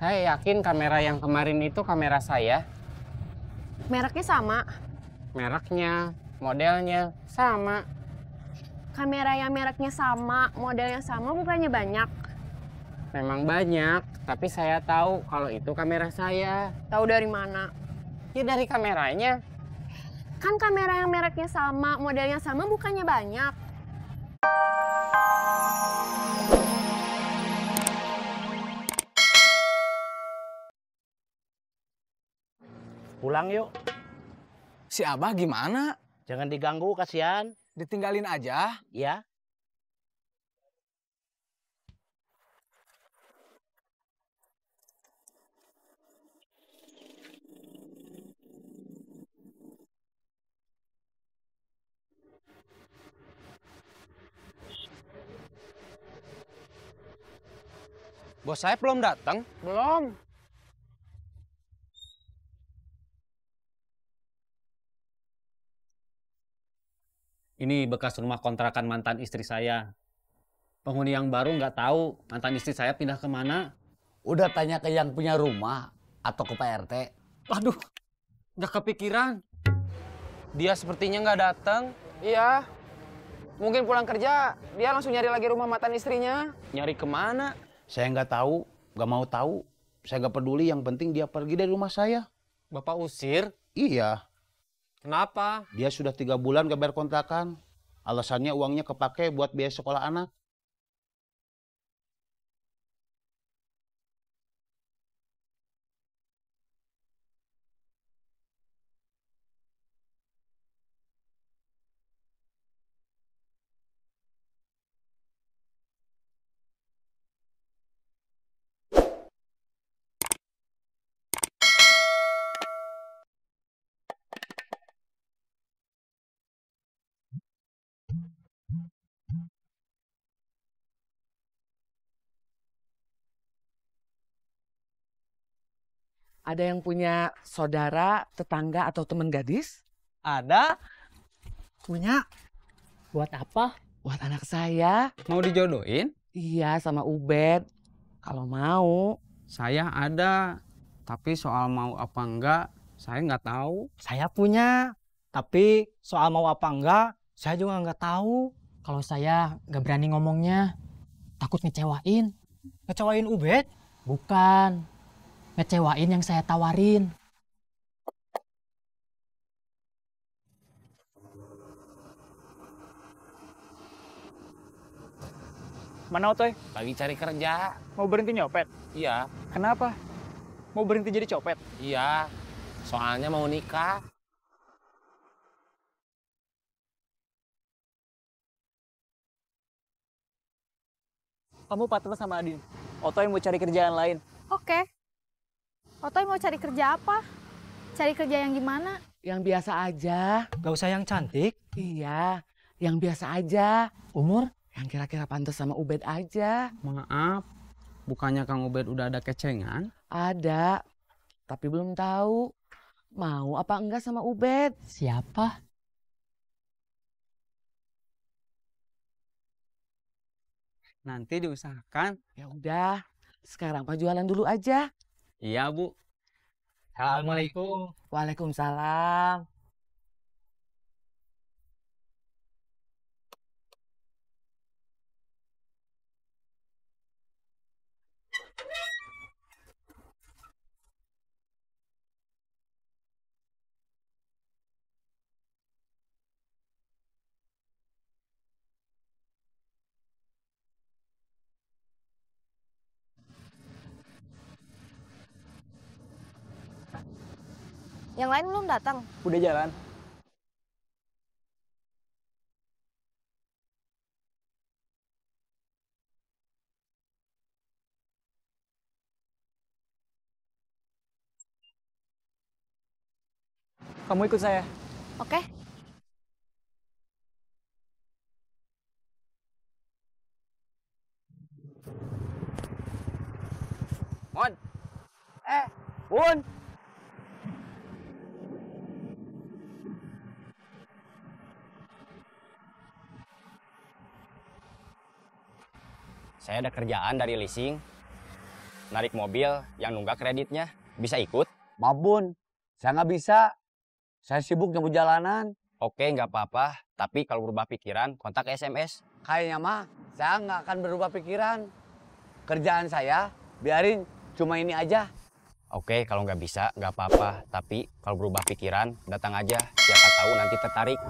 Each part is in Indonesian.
Saya yakin kamera yang kemarin itu kamera saya. Mereknya sama. Mereknya, modelnya sama. Kamera yang mereknya sama, modelnya sama, bukannya banyak. Memang banyak, tapi saya tahu kalau itu kamera saya. Tahu dari mana? Ya dari kameranya. Kan kamera yang mereknya sama, modelnya sama, bukannya banyak. Pulang yuk. Si Abah gimana? Jangan diganggu, kasihan. Ditinggalin aja. Ya. Bos saya belum datang. Belum. Ini bekas rumah kontrakan mantan istri saya. Penghuni yang baru nggak tahu mantan istri saya pindah kemana. Udah tanya ke yang punya rumah atau ke Pak RT? Waduh, nggak kepikiran. Dia sepertinya nggak datang. Iya. Mungkin pulang kerja, dia langsung nyari lagi rumah mantan istrinya. Nyari kemana? Saya nggak tahu, nggak mau tahu. Saya nggak peduli, yang penting dia pergi dari rumah saya. Bapak usir? Iya, Kenapa? dia sudah 3 bulan gak bayar kontrakan. Alasannya uangnya kepake buat biaya sekolah anak. Ada yang punya saudara, tetangga, atau teman gadis? Ada. Punya. Buat apa? Buat anak saya. Mau dijodohin? Iya, sama Ubed. Kalau mau. Saya ada. Tapi soal mau apa enggak, saya nggak tahu. Saya punya. Tapi soal mau apa enggak, saya juga nggak tahu. Kalau saya nggak berani ngomongnya, takut ngecewain. Ngecewain Ubed? Bukan. Ngecewain yang saya tawarin. Mana Otoy? Lagi cari kerja. Mau berhenti nyopet? Iya. Kenapa? Mau berhenti jadi copet? Iya. Soalnya mau nikah. Kamu partner sama Adin. Otoy mau cari kerjaan lain. Oke. Otoy mau cari kerja apa? Cari kerja yang gimana? Yang biasa aja. Gak usah yang cantik. Iya, yang biasa aja. Umur? Yang kira-kira pantas sama Ubed aja. Maaf. Bukannya Kang Ubed udah ada kecengan? Ada, tapi belum tahu. Mau apa enggak sama Ubed? Siapa? Nanti diusahakan. Ya udah, sekarang Pak jualan dulu aja. Iya, Bu. Assalamualaikum. Waalaikumsalam. Yang lain belum datang. Udah jalan. Kamu ikut saya. Oke. Mon. Bun. Saya ada kerjaan dari leasing. narik mobil yang nunggak kreditnya. Bisa ikut? Maaf Bun, saya nggak bisa. Saya sibuk nunggu jalanan. Oke, nggak apa-apa. Tapi kalau berubah pikiran, kontak SMS. Kayaknya mah saya nggak akan berubah pikiran. Kerjaan saya biarin cuma ini aja. Oke, kalau nggak bisa, nggak apa-apa. Tapi kalau berubah pikiran, datang aja. Siapa tahu nanti tertarik.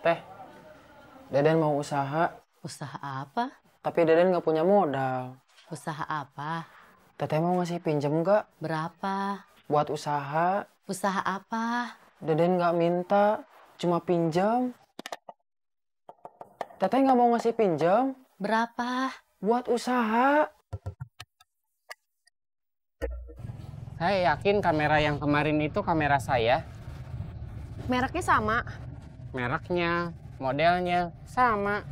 Teh, Deden mau usaha, Usaha apa? tapi Deden nggak punya modal. Usaha apa? Teteh mau ngasih pinjem nggak Berapa? buat usaha? Usaha apa? Deden nggak minta, cuma pinjam. Teteh nggak mau ngasih pinjam Berapa? buat usaha. Saya yakin kamera yang kemarin itu kamera saya. Mereknya sama. Mereknya, modelnya sama.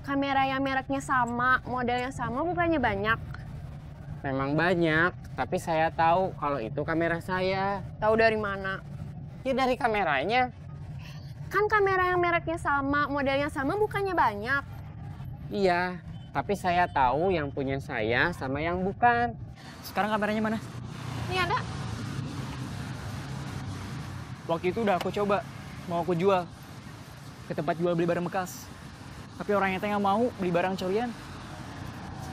Kamera yang mereknya sama, modelnya sama, bukannya banyak. Memang banyak, tapi saya tahu kalau itu kamera saya. Tahu dari mana? Ya dari kameranya. Kan kamera yang mereknya sama, modelnya sama, bukannya banyak. Iya, tapi saya tahu yang punya saya sama yang bukan. Sekarang kameranya mana? Ini ada. Waktu itu udah aku coba, mau aku jual ke tempat jual beli barang bekas. Tapi orangnya teh nggak mau beli barang curian.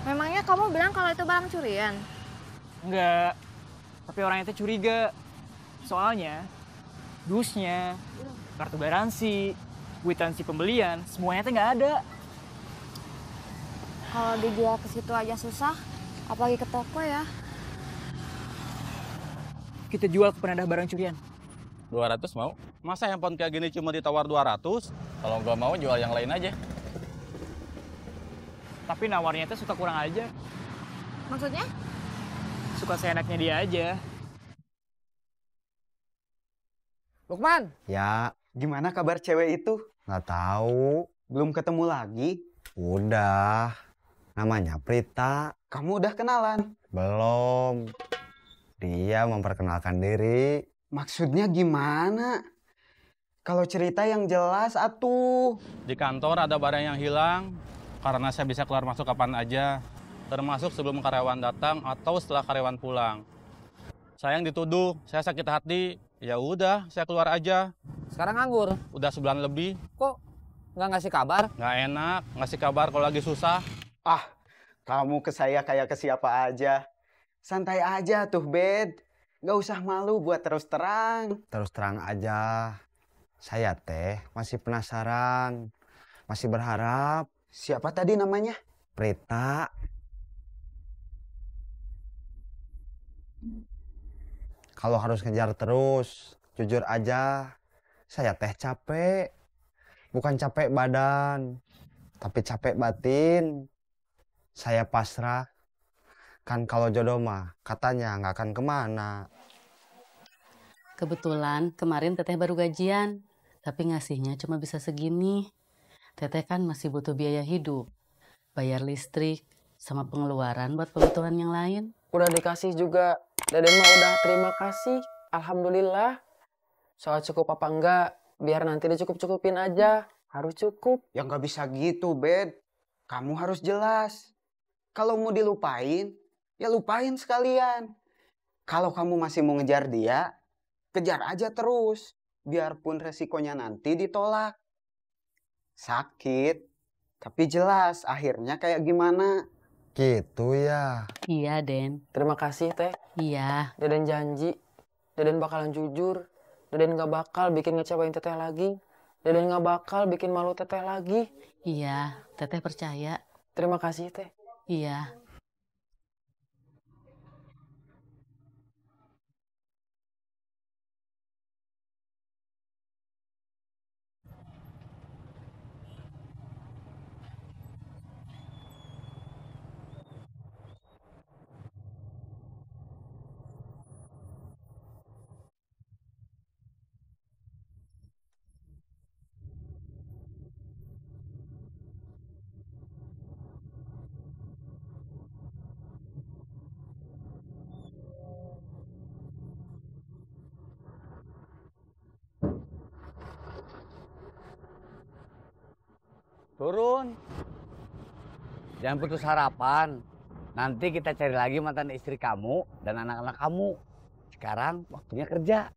Memangnya kamu bilang kalau itu barang curian? Enggak. Tapi orangnya teh curiga. Soalnya dusnya, kartu garansi, kwitansi pembelian, semuanya teh nggak ada. Kalau dijual ke situ aja susah, apalagi ke toko ya. Kita jual ke penadah barang curian. 200 mau? Masa handphone kayak gini cuma ditawar 200? Kalau nggak mau jual yang lain aja. Tapi nawarnya teh suka kurang aja. Maksudnya? Suka seenaknya dia aja. Lukman, Ya, gimana kabar cewek itu? nggak tahu. Belum ketemu lagi? Udah. Namanya Prita. Kamu udah kenalan? Belum. Dia memperkenalkan diri. Maksudnya gimana? Kalau cerita yang jelas atuh. Di kantor ada barang yang hilang, karena saya bisa keluar masuk kapan aja. Termasuk sebelum karyawan datang atau setelah karyawan pulang. Saya yang dituduh, saya sakit hati. Ya udah, saya keluar aja. Sekarang nganggur. Udah sebulan lebih. Kok nggak ngasih kabar? Nggak enak ngasih kabar kalau lagi susah. Ah, kamu ke saya kayak ke siapa aja. Santai aja tuh, Bed. Gak usah malu buat terus terang. Terus terang aja. Saya teh masih penasaran. Masih berharap. Siapa tadi namanya? Prita. Kalau harus ngejar terus, jujur aja, saya teh capek. Bukan capek badan, tapi capek batin. Saya pasrah. Kan kalau jodoh mah katanya nggak akan kemana. Kebetulan kemarin teteh baru gajian, tapi ngasihnya cuma bisa segini. Teteh kan masih butuh biaya hidup, bayar listrik, sama pengeluaran buat kebutuhan yang lain. Udah dikasih juga. Deden mah udah terima kasih. Alhamdulillah. Soal cukup apa enggak, biar nanti dicukup-cukupin aja. Harus cukup. Ya nggak bisa gitu, Bed. Kamu harus jelas. Kalau mau dilupain, ya lupain sekalian. Kalau kamu masih mau ngejar dia, kejar aja terus. Biarpun resikonya nanti ditolak. Sakit, tapi jelas akhirnya kayak gimana. Gitu ya. Iya, Den. Terima kasih, Teh. Iya. Deden janji. Deden bakalan jujur. Deden gak bakal bikin ngecewain Teteh lagi. Deden gak bakal bikin malu Teteh lagi. Iya, Teteh percaya. Terima kasih, Teh. Iya. Turun. Jangan putus harapan. Nanti kita cari lagi mantan istri kamu dan anak-anak kamu. Sekarang waktunya kerja.